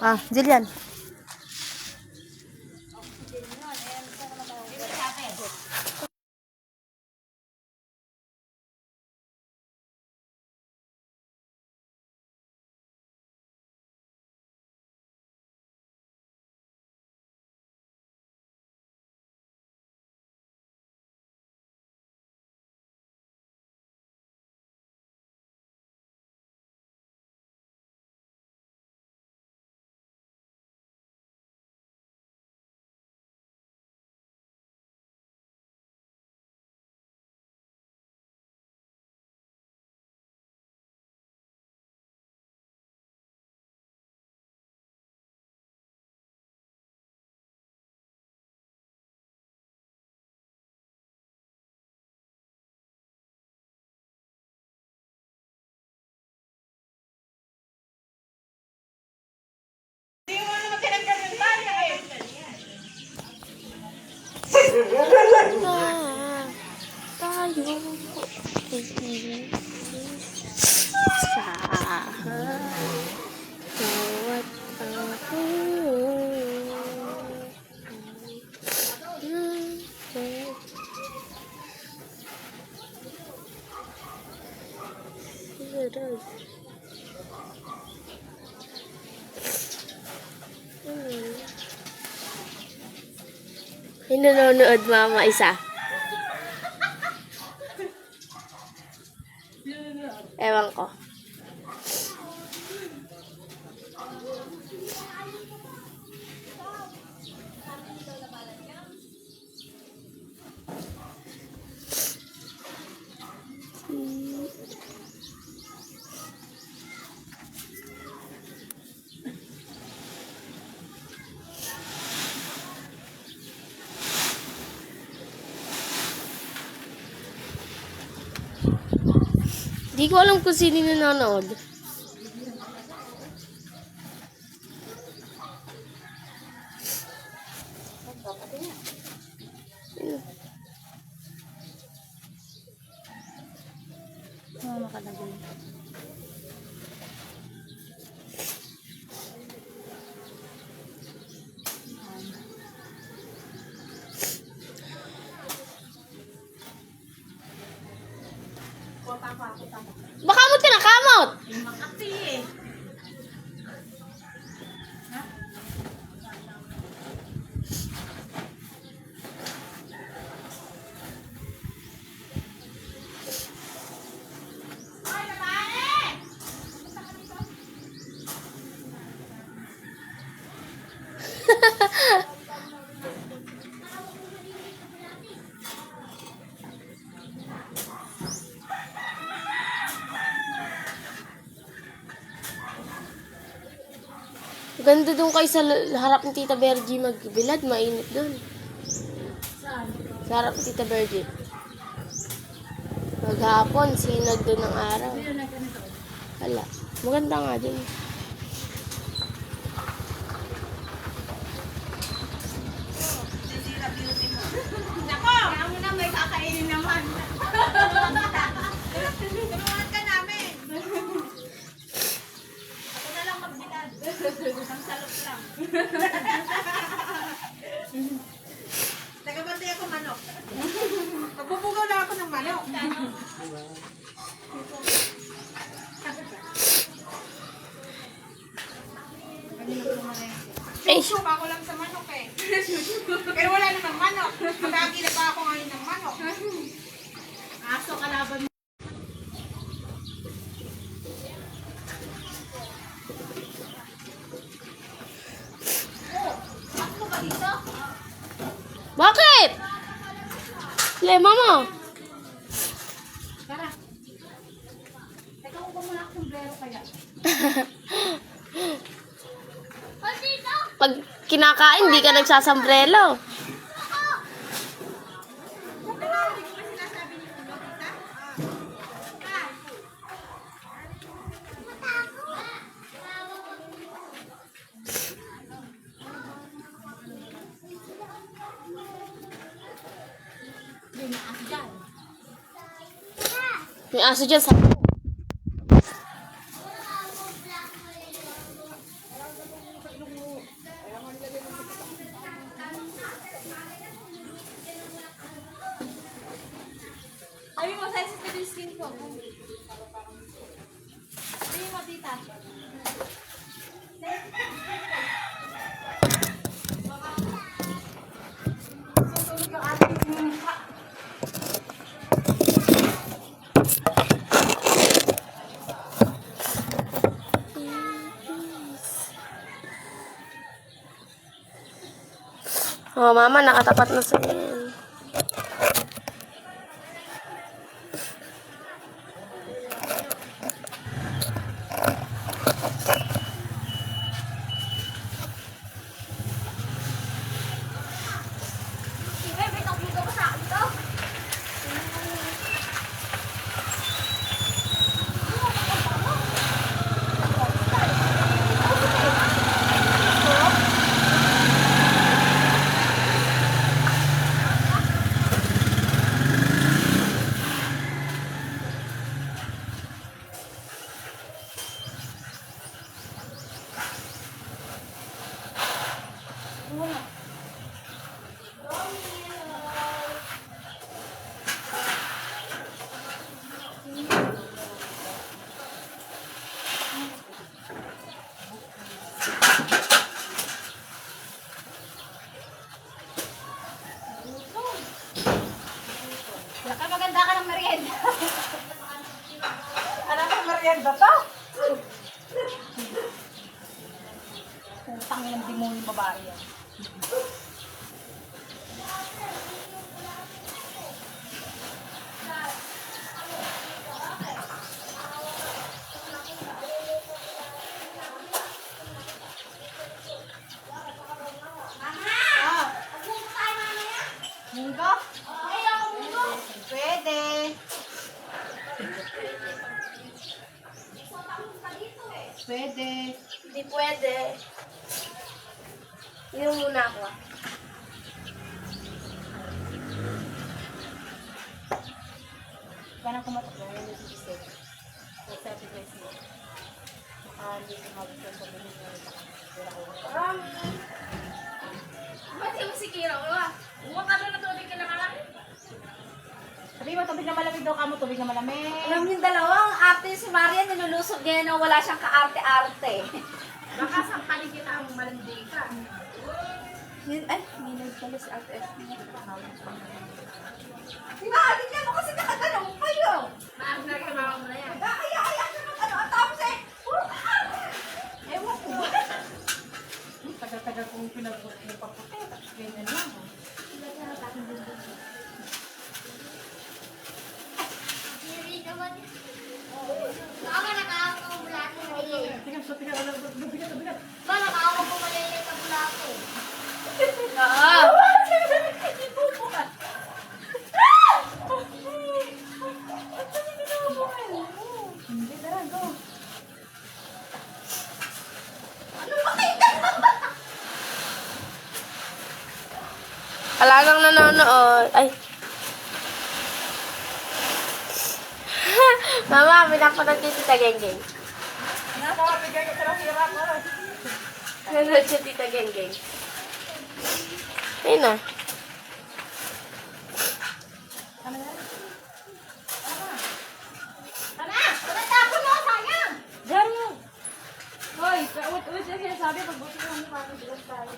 Ah, Jillian. Tayo sa bawat ako. May nanonood, mama, isa. Ewan ko. Di ko alam kung sino nanonood. Makalagay. Baka mo tinakamot! Makati eh. Ganda doon kayo sa harap ng Tita Bergie magbilad. Mainit doon. Saan? Sa harap ng Tita Bergie. Maghapon, sinag doon ng araw. Hindi na ganito. Wala. Maganda nga din. Sisira beauty mo. Nako! Kaya mo na may kakainin naman. Tulungan ka namin. Ako na lang magbilad. Ang salok lang. Tagabantay ako manok. Magbubugaw na ako ng manok. Ay, Susuka ako lang sa manok eh. Pero wala namang manok. Magkakila pa ako ngayon ng manok. Aso kalaban mo. Ako ba dito? bakit? Lema mo. Tara. Teka ko muna akong sombrero kaya. Pag kinakain, di ka nagsasambrelo. May aso dyan sa... yung skin ko. Hindi mo, tita. Susunod yung ating mukha. Oh, mama, nakatapat na sa yan. May tokyo ko sa akin to. Maganda ka ng merienda. Anak ng merienda to? Putang ng demonyo babae yan. Munggo? Pwede. Pwede. Hindi pwede. Yun muna ako. Parang kumatok na yun yung sisig. Sabi ko siya. Hindi ko mabigyan sa mga Ba't yung sikira ko ah? Umaka doon na tubig ka na malaki. Sabi mo, tubig na malamig daw ka mo, tubig na malamig. Alam yung dalawang arte si Maria, nilulusog niya na wala siyang kaarte-arte. Baka sampalin kita ang malandi ka. Ay, minag pala si Arte F. Sinahagin niya mo kasi nakatanong kayo. Nagkamawa mo na yan. Kaya ka ng ano, at tapos eh, puro ka. Ewan ko ba? Tagal-tagal kong pinag-book ng paputi. Ganyan lang. Baka nakakawa ko bulate na iyon. Tingnan siya, tingnan. Bigat. Ba, nakakawa ko maliliit na bulate. Oo. Hindi, tara, go. Wala nang nanonood. Ay. Mama, pinapanood si Tita Genggeng. Nakakabigay ko sa hirap ko. Nanonood si Tita Genggeng. Ayun na. Tapos mo, sayang! Diyan yun. Hoy, ulit yung sinasabi, pagbuti ko ng pagbuti tayo.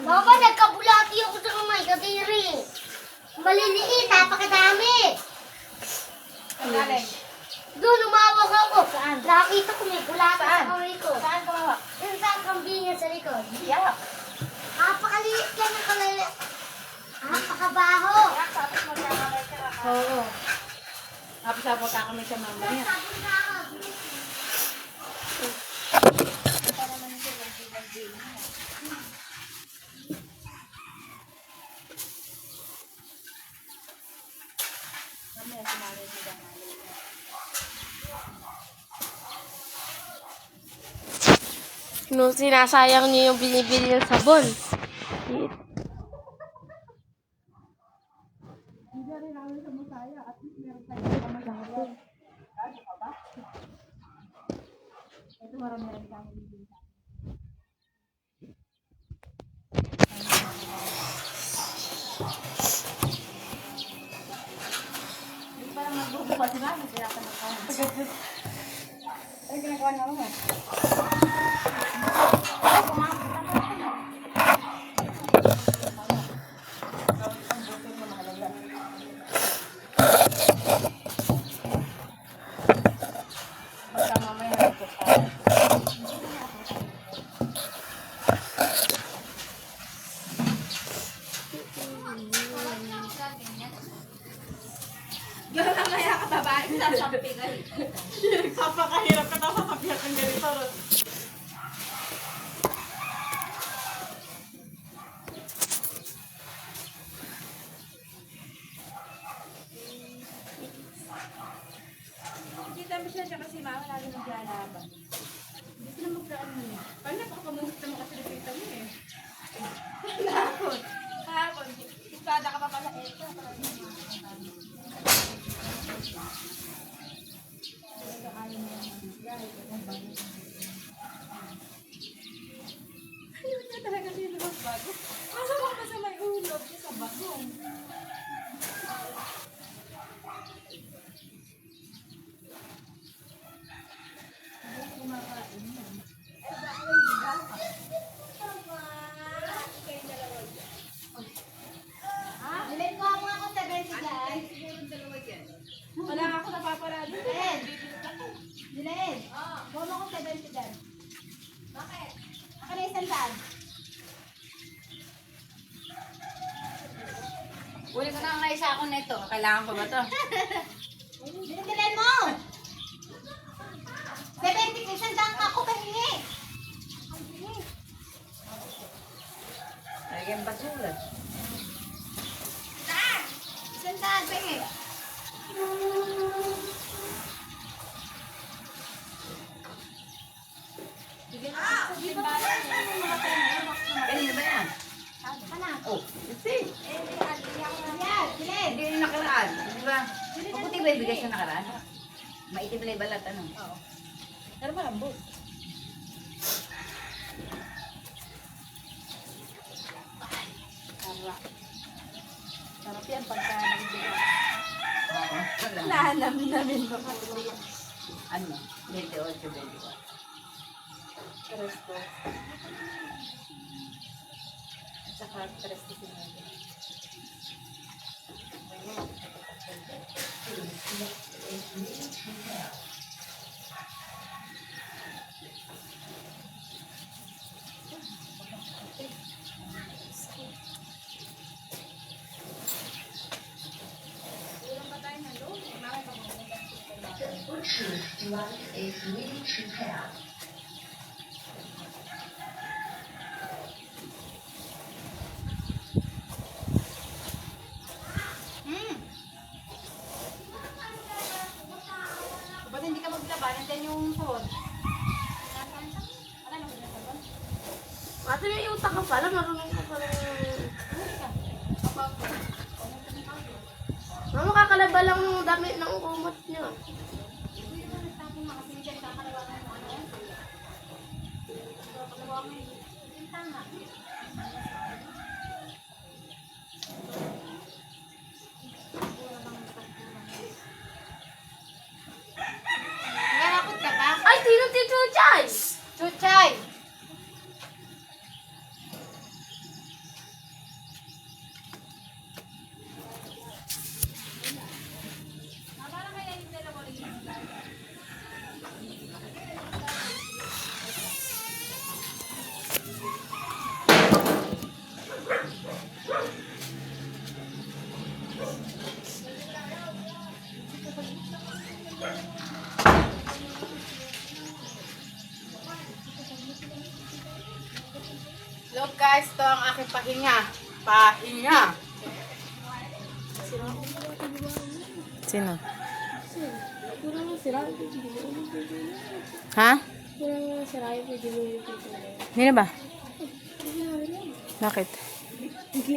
Baba, nagkabulati ako sa kamay, kadiri. Maliliit, napakadami. Ang galing. Doon, umawak ako. Saan? Nakakita ko may bulati sa kamay ko. Saan kumawa? Yung sa kambingan sa likod. Iyak. Napakaliit ka na kalala. Napakabaho. Tapos magkakamay ka. Oo. Tapos magkakamay sa mama niya. Sabon na ako. No, sinasayang niyo yung binibili ng sabon. Ito marami rin kami. pa si Mami, kaya ka nagkakas. Ay, ginagawa na ako. Basta mamaya nagpupunta. Gano'n na kaya ka babae, sasampi ka. Napakahirap ka tapos sabihan ng ganito. Kita mo siya kasi mama lagi naglalaban. Hindi sila magkaan mo eh. Paano napakamunta mo kasi nakita mo eh? Kahapon. Kahapon. Ispada ka pa pala. Ayun na talaga sila magbago. Masama pa sa may ulog sa bagong. Bilhin ko mo ako sa Bessie guys. Wala ako napaparado. Bilhin. Bilhin. Kuha mo ako sa Bessie guys. Bakit? Ako na isang saan. Uli ko na ang naisa ako nito. Kailangan ko ba to? Bilhin mo. 70 isang dang ako pahingi. Lagyan basura. Isang dang pahingi. Kanina ba yan? Ano na? Oh, kasi. Yan, bilhin. Hindi yung nakaraan. Di ba? Mabuti ba yung bigas yung nakaraan? Maitim na yung balat, ano? Oo. Pero malambot. Sarap yan pagka nagbibigas. Oo. Wala. Nahanap namin ko. Ano? 28, 24. Presto. At saka presto sinabi. Ba't hindi ka maglaba? Nandiyan yung phone. Ate, may utak ka pala. Marunong ka pala. Mama, kakalaba lang yung damit ng kumot niya. Nanganakot ka ba? Ay, sino si Chuchay? Chuchay! Look guys, ito ang aking pahinga. Pahinga. Sino? Kurang na sira. Ha? Kurang na sira yung pwede mo yung Nino ba? Bakit? Hindi